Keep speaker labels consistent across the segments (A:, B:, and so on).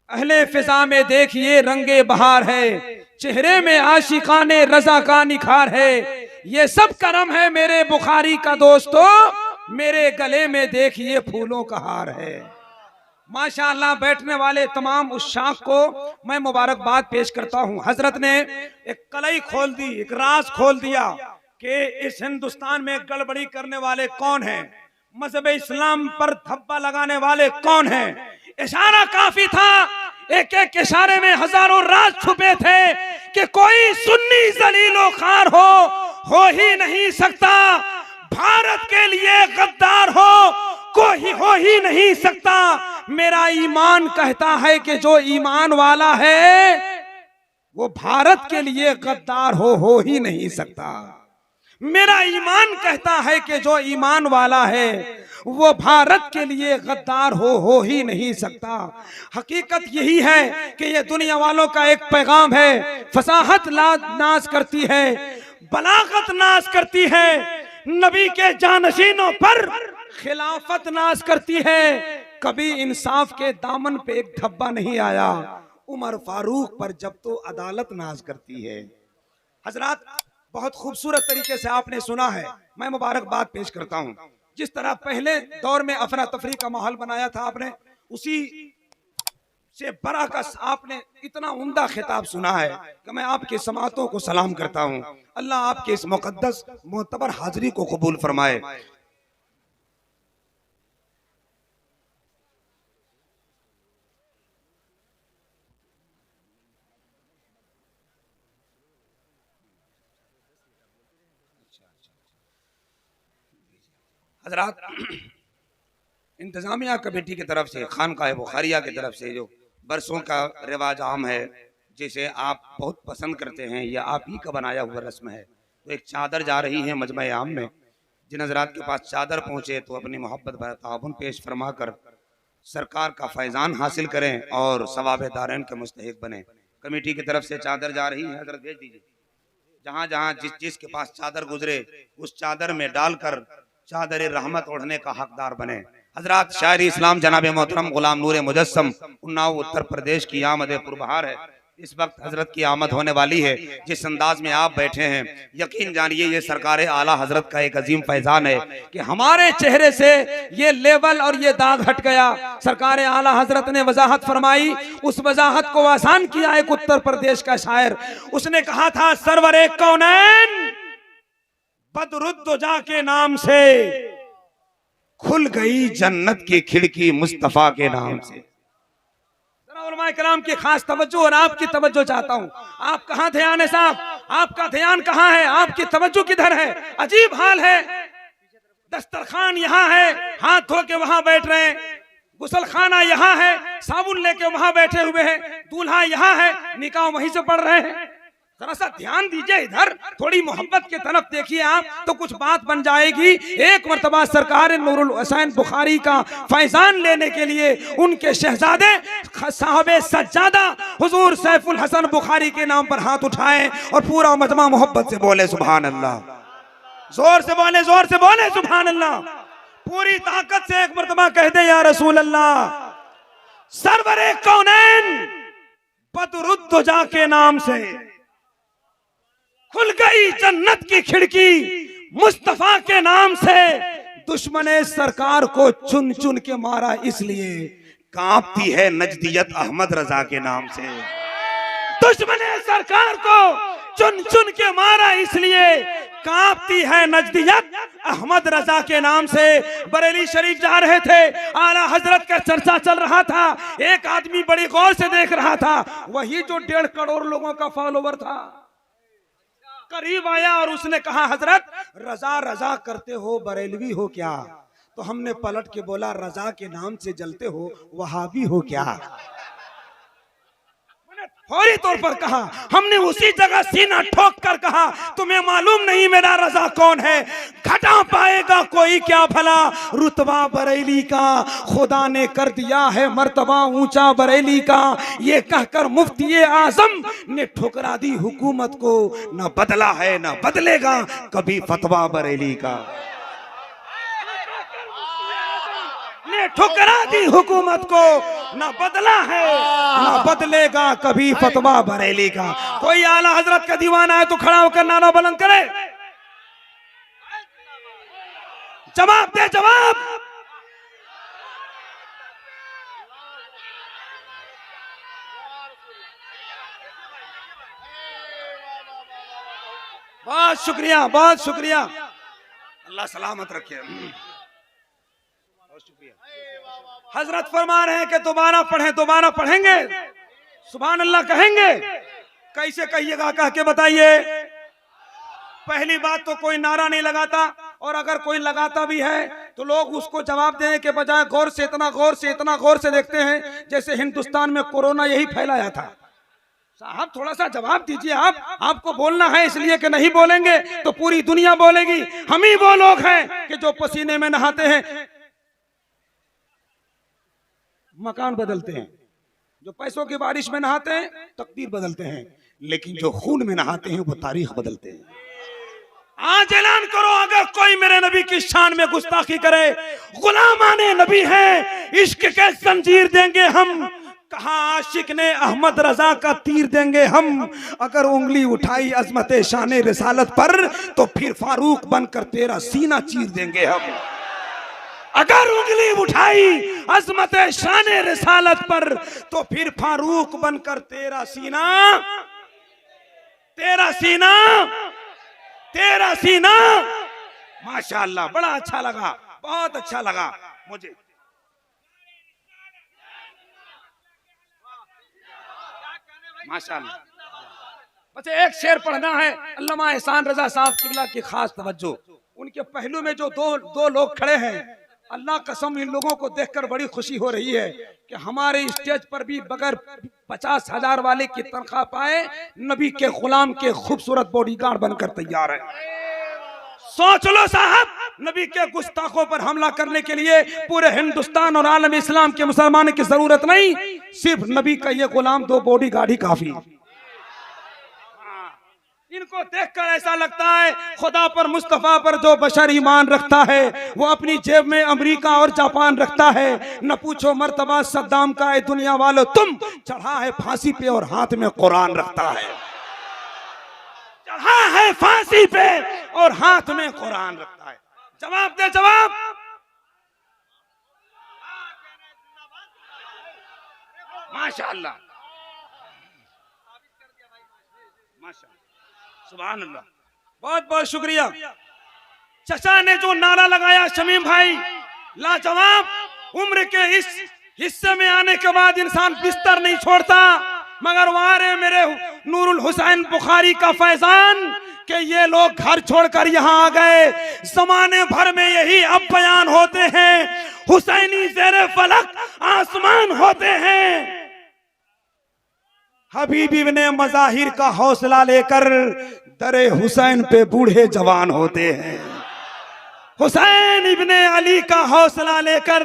A: अहले फिजा में देखिए रंगे बहार है, चेहरे में आशिकाने रजा का निखार है। ये सब करम है मेरे बुखारी का दोस्तों, मेरे गले में देखिए फूलों का हार है। माशाअल्लाह, बैठने वाले तमाम उस्साक को मैं मुबारकबाद पेश करता हूँ। हजरत ने एक कलई खोल दी, एक राज खोल दिया कि इस हिंदुस्तान में गड़बड़ी करने वाले कौन हैं, मजहब इस्लाम पर धब्बा लगाने वाले कौन हैं। इशारा काफी था, एक एक इशारे में हजारों राज छुपे थे कि कोई सुन्नी जलीलो खार हो ही नहीं सकता, भारत के लिए गद्दार कोई हो ही नहीं सकता। मेरा ईमान कहता है कि जो ईमान वाला है वो भारत के लिए गद्दार हो ही नहीं सकता। मेरा ईमान कहता है कि जो ईमान वाला है वो भारत के लिए गद्दार हो ही नहीं सकता। हकीकत यही है कि ये दुनिया वालों का एक पैगाम है। फसाहत नाज करती है, बलागत नाज करती है, नबी के जानशीनों पर खिलाफत नाज करती है। कभी इंसाफ के दामन पे एक धब्बा नहीं आया, उमर फारूक पर जब तो अदालत नाज करती है। हजरात, बहुत खूबसूरत तरीके से आपने सुना है, मैं मुबारकबाद पेश करता हूँ। जिस तरह पहले दौर में अफरा तफरी का माहौल बनाया था आपने, उसी से बराकस आपने इतना उम्दा खिताब सुना है कि मैं आपकी समातों को सलाम करता हूँ। अल्लाह आपके इस मुकद्दस मोतबर हाजिरी को कबूल फरमाए। हजरात, इंतजामिया कमेटी की तरफ से, खानकाह बुखारिया की तरफ से जो बरसों का रिवाज आम है, जिसे आप बहुत पसंद करते हैं, यह आप ही का बनाया हुआ रस्म है। तो एक चादर जा रही है मजमा आम में, जिन हजरात के पास चादर पहुँचे तो अपनी मोहब्बत भरा ताउन पेश फरमा कर सरकार का फैज़ान हासिल करें और सवाब दारैन के मुस्तहिक बने। कमेटी की तरफ से चादर जा रही है, हजरत भेज दीजिए। जहाँ जहाँ जिसके पास चादर गुजरे उस चादर में डालकर चादर रहमत ओढ़ने का हकदार बने। हजरात, शायरी इस्लाम जनाब मोहतरम गुलाम नूर मुजस्सम उन्नाव उत्तर प्रदेश की आमद पुरबहार है। इस वक्त हजरत की आमद होने वाली है। जिस अंदाज में आप बैठे हैं, यकीन जानिए ये सरकार आला हजरत का एक अजीम फैजान है कि हमारे चेहरे से ये लेवल और ये दाग हट गया। सरकार आला हजरत ने वजाहत फरमाई, उस वजाहत को आसान किया एक उत्तर प्रदेश का शायर। उसने कहा था, सरवरे कौनैन बदरुद्दोजा के नाम से खुल गई जन्नत की खिड़की मुस्तफा के नाम से। उलमाए किराम की खास तवज्जो और आपकी तवज्जो चाहता हूँ। आप कहाँ थे आने साहब, आपका ध्यान कहाँ है, आपकी तवज्जो किधर है? अजीब हाल है, दस्तरखान यहाँ है, हाथ धो के वहां बैठ रहे हैं, गुसल खाना यहाँ है, साबुन लेके वहां बैठे हुए हैं, दूल्हा यहाँ है, निकाह वहीं से पढ़ रहे हैं। जरा सा ध्यान दीजिए इधर, थोड़ी मोहब्बत की तरफ देखिए आप, तो कुछ बात बन जाएगी। एक मर्तबा सरकार नूरुल हुसैन बुखारी का फैजान लेने के लिए उनके शहजादे साहबे सज्जादा हुजूर सैफुल हसन बुखारी के नाम पर हाथ उठाए और पूरा मजमा मोहब्बत से बोले सुभान अल्लाह। जोर से बोले, जोर से बोले सुभान अल्लाह। पूरी ताकत से एक मर्तबा कह दे या रसूल अल्लाह। सरवरे कौनैन बदरुद्दोजा के नाम से खुल गई जन्नत की खिड़की मुस्तफा के नाम से। दुश्मने सरकार को चुन चुन के मारा इसलिए कांपती है नजदियत अहमद रजा के नाम से। दुश्मने सरकार को चुन चुन के मारा इसलिए कांपती है नजदियत अहमद रजा के नाम से। बरेली शरीफ जा रहे थे, आला हजरत का चर्चा चल रहा था। एक आदमी बड़ी गौर से देख रहा था, वही जो 1.5 करोड़ लोगों का फॉलोवर था, करीब आया और उसने कहा, हजरत रजा रजा करते हो, बरेलवी हो क्या? तो हमने पलट के बोला, रजा के नाम से जलते हो, वहाबी हो क्या? फौरी तौर पर कहा, हमने उसी जगह सीना ठोक कर कहा, तुम्हें मालूम नहीं मेरा रजा कौन है? घटा पाएगा कोई क्या भला रुतबा बरेली का, खुदा ने कर दिया है मर्तबा ऊंचा बरेली का। ये कहकर मुफ्ती आजम ने ठुकरा दी हुकूमत को, न बदला है न बदलेगा कभी फतवा बरेली का। ने ठुकरा दी हुकूमत को, ना बदला है ना बदलेगा कभी फतवा बरेली का। कोई आला हजरत का दीवाना है तो खड़ा होकर नारा बुलंद करे, जवाब दे जवाब। बहुत शुक्रिया, बहुत शुक्रिया, अल्लाह सलामत रखे। बहुत शुक्रिया। हजरत फरमा रहे हैं कि दोबारा पढ़ें, दोबारा पढ़ेंगे, सुभान अल्लाह कहेंगे। कैसे कहिएगा, कह के बताइए। पहली बात तो कोई नारा नहीं लगाता, और अगर कोई लगाता भी है तो लोग उसको जवाब देने के बजाय गौर से इतना गौर से इतना गौर से देखते हैं जैसे हिंदुस्तान में कोरोना यही फैलाया था। साहब थोड़ा सा जवाब दीजिए। आपको बोलना है इसलिए कि नहीं बोलेंगे तो पूरी दुनिया बोलेगी। हम ही वो लोग हैं कि जो पसीने में नहाते हैं मकान बदलते हैं, जो पैसों की बारिश में नहाते हैं तकदीर बदलते हैं, लेकिन जो खून में नहाते हैं वो तारीख बदलते हैं। आज ऐलान करो, अगर कोई मेरे नबी की शान में गुस्ताखी करे, गुलामाने नबी हैं, इश्क के जंजीर देंगे हम। कहा आशिक ने अहमद रजा का तीर देंगे हम। अगर उंगली उठाई अजमत शान रिसालत पर तो फिर फारूक बनकर तेरा सीना चीर देंगे हम। अगर उंगली उठाई अजमत शान रिसालत पर तो फिर फारूक बनकर तेरा सीना माशाअल्लाह, बड़ा अच्छा लगा, बहुत अच्छा लगा मुझे। माशाअल्लाह। बस एक शेर पढ़ना है, अल्लामा एहसान रजा साहब किबला की खास तवज्जो। उनके पहलू में जो दो लोग खड़े हैं, अल्लाह कसम इन लोगों को देखकर बड़ी खुशी हो रही है कि हमारे स्टेज पर भी बगैर 50,000 वाले की तनख्वाह पाए नबी के गुलाम के खूबसूरत बॉडीगार्ड बनकर तैयार है। सोच लो साहब, नबी के गुस्ताखों पर हमला करने के लिए पूरे हिंदुस्तान और आलम इस्लाम के मुसलमानों की जरूरत नहीं, सिर्फ नबी का ये गुलाम 2 बॉडीगार्ड ही काफी। इनको देखकर ऐसा लगता है खुदा पर मुस्तफा पर जो बशर ईमान रखता है वो अपनी जेब में अमेरिका और जापान रखता है। न पूछो मर्तबा सद्दाम का है दुनिया वालों, तुम चढ़ा है फांसी पे और हाथ में कुरान रखता है। चढ़ा है फांसी पे और हाथ में कुरान रखता है। जवाब दे जवाब। माशाअल्लाह, माशाअल्लाह, सुभान अल्लाह, बहुत बहुत शुक्रिया। चचा ने जो नारा लगाया शमीम भाई, लाजवाब। उम्र के इस हिस्से में आने के बाद इंसान बिस्तर नहीं छोड़ता, मगर वारे मेरे नूरुल हुसैन बुखारी का फैजान कि ये लोग घर छोड़कर यहाँ आ गए। जमाने भर में यही अब बयान होते हैं, हुसैनी ज़ेरे फलक आसमान होते हैं। हबीब इब्ने मज़ाहिर का हौसला लेकर दरे हुसैन पे बूढ़े जवान होते हैं। हुसैन इब्ने अली का हौसला लेकर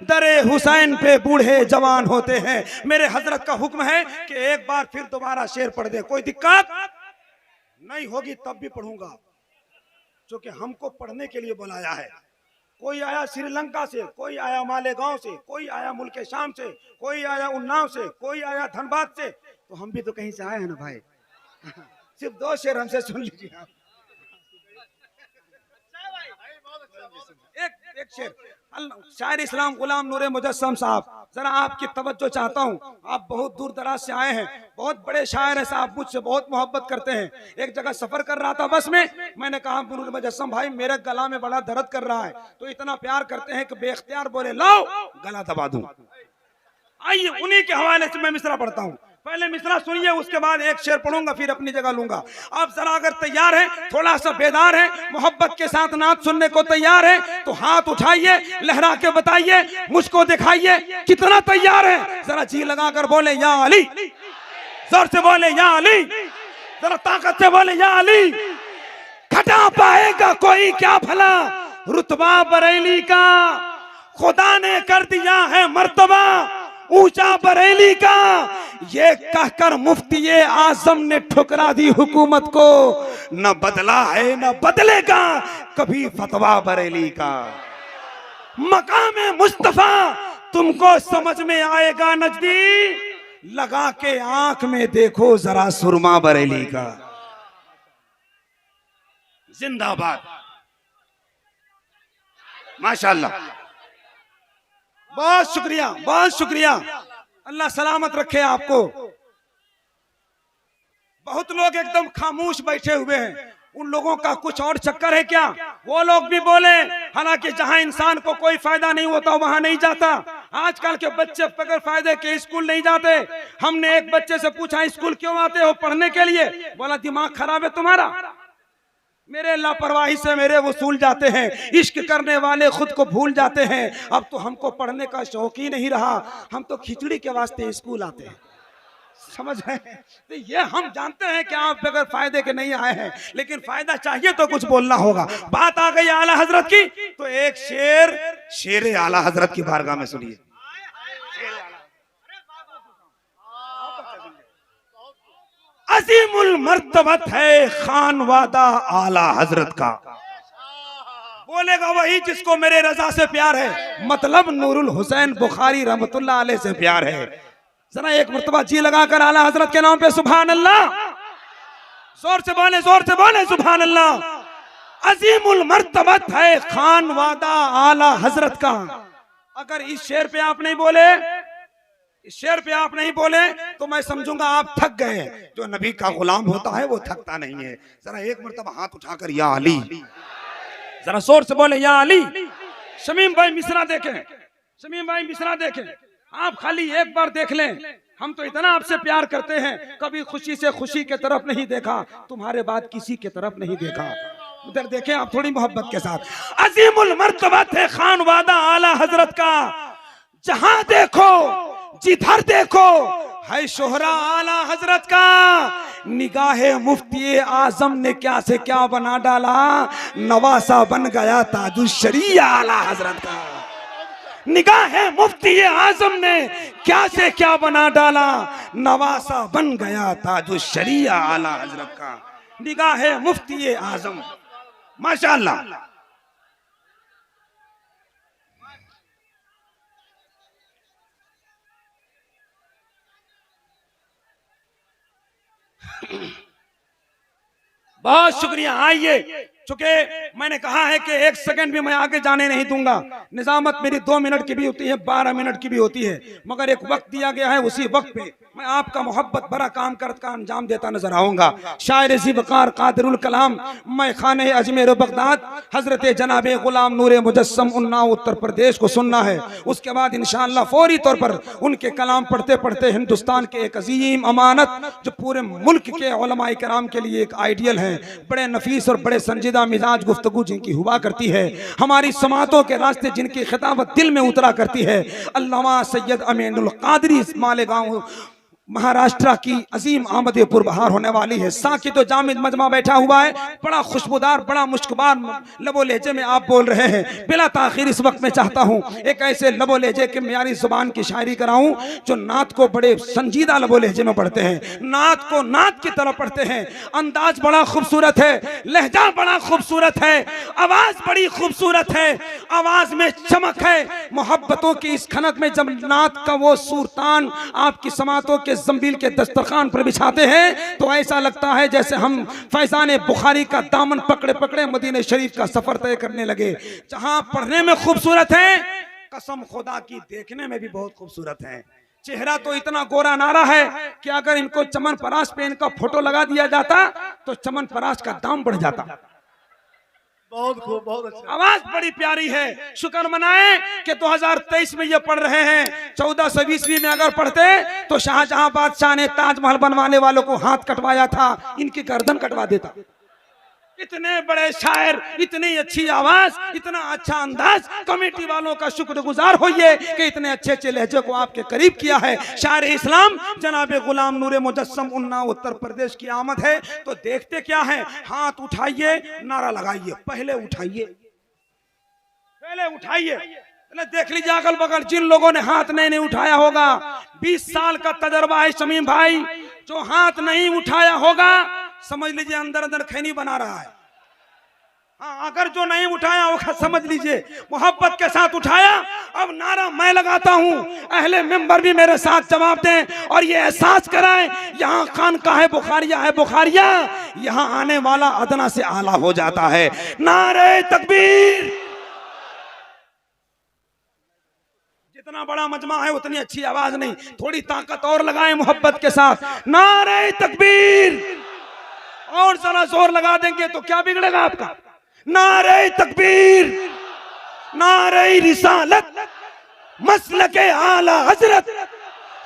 A: दरे हुसैन पे बूढ़े जवान होते हैं। मेरे हजरत का हुक्म है कि एक बार फिर दोबारा शेर पढ़ दे, कोई दिक्कत नहीं होगी, तब भी पढ़ूंगा, क्योंकि हमको पढ़ने के लिए बुलाया है। कोई आया श्रीलंका से, कोई आया मालेगांव से, कोई आया मुल्क शाम से, कोई आया उन्नाव से, कोई आया धनबाद से, तो हम भी तो कहीं से आए हैं ना भाई। सिर्फ 2 शेर हमसे सुन लीजिए। एक शेर, शायर इस्लाम गुलाम नूरे मुजस्सम साहब, जरा आपकी तवज्जो चाहता हूँ। आप बहुत दूर दराज से आए हैं, बहुत बड़े शायर हैं साहब, मुझसे बहुत मोहब्बत करते हैं। एक जगह सफर कर रहा था बस में, मैंने कहा नूरे मुजस्सम भाई मेरे गला में बड़ा दर्द कर रहा है, तो इतना प्यार करते हैं कि बेख्तियार बोले लाओ गला दबा दूं। आइए उन्हीं के हवाले से मैं मिसरा पढ़ता हूँ। पहले मिसरा सुनिए, उसके बाद एक शेर पढ़ूंगा, फिर अपनी जगह लूंगा। आप जरा अगर तैयार हैं, थोड़ा सा बेदार हैं, मोहब्बत के साथ नात सुनने को तैयार हैं, तो हाथ उठाइए, लहरा के बताइए, मुझको दिखाइए कितना तैयार है। जरा जी लगा कर बोले या अली, जोर से बोले या अली, जरा ताकत से बोले या अली। घटा पाएगा कोई क्या भला रुतबा बरेली का, खुदा ने कर दिया है मर्तबा ऊंचा बरेली का। ये कहकर मुफ्ती आजम ने ठुकरा दी हुकूमत को, न बदला है न बदलेगा कभी फतवा बरेली का। मकाम मुस्तफा तुमको समझ में आएगा नजदीक, लगा के आंख में देखो जरा सुरमा बरेली का। जिंदाबाद, माशाल्लाह, बहुत शुक्रिया, बहुत शुक्रिया। अल्लाह सलामत रखे आपको। बहुत लोग एकदम खामोश बैठे हुए हैं, उन लोगों का कुछ और चक्कर है क्या? वो लोग भी बोले, हालांकि जहां इंसान को कोई फायदा नहीं होता वहां नहीं जाता। आजकल के बच्चे बगैर फायदे के स्कूल नहीं जाते। हमने एक बच्चे से पूछा स्कूल क्यों आते हो? पढ़ने के लिए। बोला दिमाग खराब है तुम्हारा। मेरे लापरवाही से मेरे वसूल जाते हैं, इश्क करने वाले खुद को भूल जाते हैं। अब तो हमको पढ़ने का शौक ही नहीं रहा, हम तो खिचड़ी के वास्ते स्कूल आते हैं। समझ रहे हैं? तो ये हम जानते हैं कि आप बगैर फायदे के नहीं आए हैं, लेकिन फायदा चाहिए तो कुछ बोलना होगा। बात आ गई आला हजरत की, तो एक शेर आला हजरत की बारगाह में सुनिए। अजीमुल मर्तबत है खान वादा आला हजरत का। बोलेगा वही जिसको मेरे रजा से प्यार है, मतलब नूरुल हुसैन बुखारी रहमतुल्लाह अलैह से प्यार है। जरा एक मर्तबा जी लगाकर आला हजरत के नाम पे सुभान अल्लाह, जोर से बोले, जोर से बोले सुभान अल्लाह। अजीमुल मर्तबत है खान वादा आला हजरत का। अगर इस शेर पे आप नहीं बोले, इस शेर पे आप नहीं बोले तो मैं समझूंगा आप थक गए। जो नबी का गुलाम होता है वो थकता नहीं है। जरा एक मर्तबा हाथ उठाकर या अली, जरा जोर से बोले या अली। शमीम भाई मिसरा देखें, शमीम भाई मिसरा देखें। आप खाली एक बार देख लें, हम तो इतना आपसे प्यार करते हैं, कभी खुशी से खुशी के तरफ नहीं देखा, तुम्हारे बाद किसी के तरफ नहीं देखा। उधर देखें आप थोड़ी मोहब्बत के साथ। अजीमुल मर्तबत है खान वादा आला हजरत का। जहां देखो जिधर देखो है शोहरा आला हजरत का। निगाहे मुफ्ती आजम ने क्या से क्या बना डाला, नवासा बन गया ताजुश्शरिया आला हजरत का। निगाहे मुफ्ती आजम ने क्या से क्या बना डाला, नवासा बन गया ताजुश्शरिया आला हजरत का। निगाहे मुफ्ती आजम, माशाअल्लाह। बहुत शुक्रिया। आइए, चूंकि मैंने कहा है कि एक सेकंड भी मैं आगे जाने नहीं दूंगा। निजामत मेरी 2 मिनट की भी होती है, 12 मिनट की भी होती है, मगर एक वक्त दिया गया है, उसी वक्त पे मैं आपका मोहब्बत भरा काम कर का अंजाम देता नजर आऊंगा। शायर ज़ीवकार कादिरुल कलाम मैं खाने अजमेर बगदाद हजरत जनाब गुलाम नूरे मुजस्सम उन्नाव उत्तर प्रदेश को सुनना है। उसके बाद इंशाअल्लाह फौरी तौर पर उनके कलाम पढ़ते पढ़ते हिंदुस्तान के एक अजीम अमानत जो पूरे मुल्क के उलमाए किराम के लिए एक आइडियल है, बड़े नफीस और बड़े संजीदा मिजाज गुफ्तगू जिनकी हुआ करती है, हमारी समातों के रास्ते जिनकी खिताबत दिल में उतरा करती है, अल्लामा सैयद अमीनुल कादरी मालेगांव महाराष्ट्र की अजीम आमद पुरबहार होने वाली है। साकी तो जामिद मजमा बैठा हुआ है, बड़ा खुशबूदार, बड़ा मुश्कबार लबो लहजे में आप बोल रहे हैं। बिला ताखिर इस वक्त में चाहता हूँ एक ऐसे लबो लहजे के म्यारी जुबान की शायरी कराऊं जो नात को बड़े संजीदा लबो लहजे में पढ़ते हैं, नात को नात की तरह पढ़ते हैं। अंदाज बड़ा खूबसूरत है, लहजा बड़ा खूबसूरत है, आवाज बड़ी खूबसूरत है, आवाज में चमक है। मोहब्बतों की इस खनक में जब नात का वो सुरतान आपकी समातों के ज़ंबील के दस्तरखान पर बिछाते हैं तो ऐसा लगता है जैसे हम फैजान बुखारी का दामन पकड़े पकड़े मदीने शरीफ का सफर तय करने लगे। जहां पढ़ने में खूबसूरत है, कसम खुदा की देखने में भी बहुत खूबसूरत है। चेहरा तो इतना गोरा नारा है कि अगर इनको चमन परास पे इनका फोटो लगा दिया जाता तो चमन परास का दाम बढ़ जाता।
B: बहुत खूब, बहुत अच्छा।
A: आवाज बड़ी प्यारी है। शुक्र मनाए कि 2023 में ये पढ़ रहे हैं। 1420 में अगर पढ़ते तो शाहजहां बादशाह ने ताजमहल बनवाने वालों को हाथ कटवाया था, इनकी गर्दन कटवा देता। इतने बड़े शायर, इतनी अच्छी आवाज, इतना अच्छा अंदाज। कमेटी वालों का शुक्रगुजार होइए कि इतने अच्छे अच्छे लहजे को आपके करीब किया है। शायर इस्लाम जनाब गुलाम नूरे मुजस्सम उन्नाव उत्तर प्रदेश की आमद है। तो देखते क्या है, हाथ उठाइए, नारा लगाइए, पहले उठाइए, पहले उठाइए। देख लीजिए अगल बगल जिन लोगों ने हाथ नहीं उठाया होगा, 20 साल का तजर्बा है शमीम भाई, जो हाथ नहीं उठाया होगा समझ लीजिए अंदर अंदर खैनी बना रहा है। हाँ, अगर जो नहीं उठाया वो समझ लीजिए मोहब्बत के साथ उठाया। अब नारा मैं लगाता हूँ, अहले मेंबर भी मेरे साथ जवाब दें और ये एहसास कराएं, यहाँ खानकाह है बुखारिया है, बुखारिया यहाँ आने वाला अदना से आला हो जाता है। नारे तकबीर। जितना बड़ा मजमा है उतनी अच्छी आवाज नहीं, थोड़ी ताकत और लगाएं मोहब्बत के साथ। नारे तकबीर। और जरा जोर लगा देंगे तो क्या बिगड़ेगा आपका। नारे तकबीर, नारे रिसालत, मसलके आला हजरत,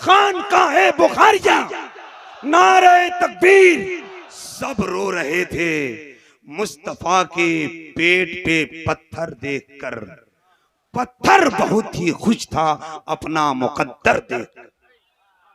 A: खानकाह बुखारिया, नारे तकबीर। सब रो रहे थे मुस्तफा के पेट पे पत्थर देखकर, पत्थर बहुत ही खुश था अपना मुकद्दर देखकर।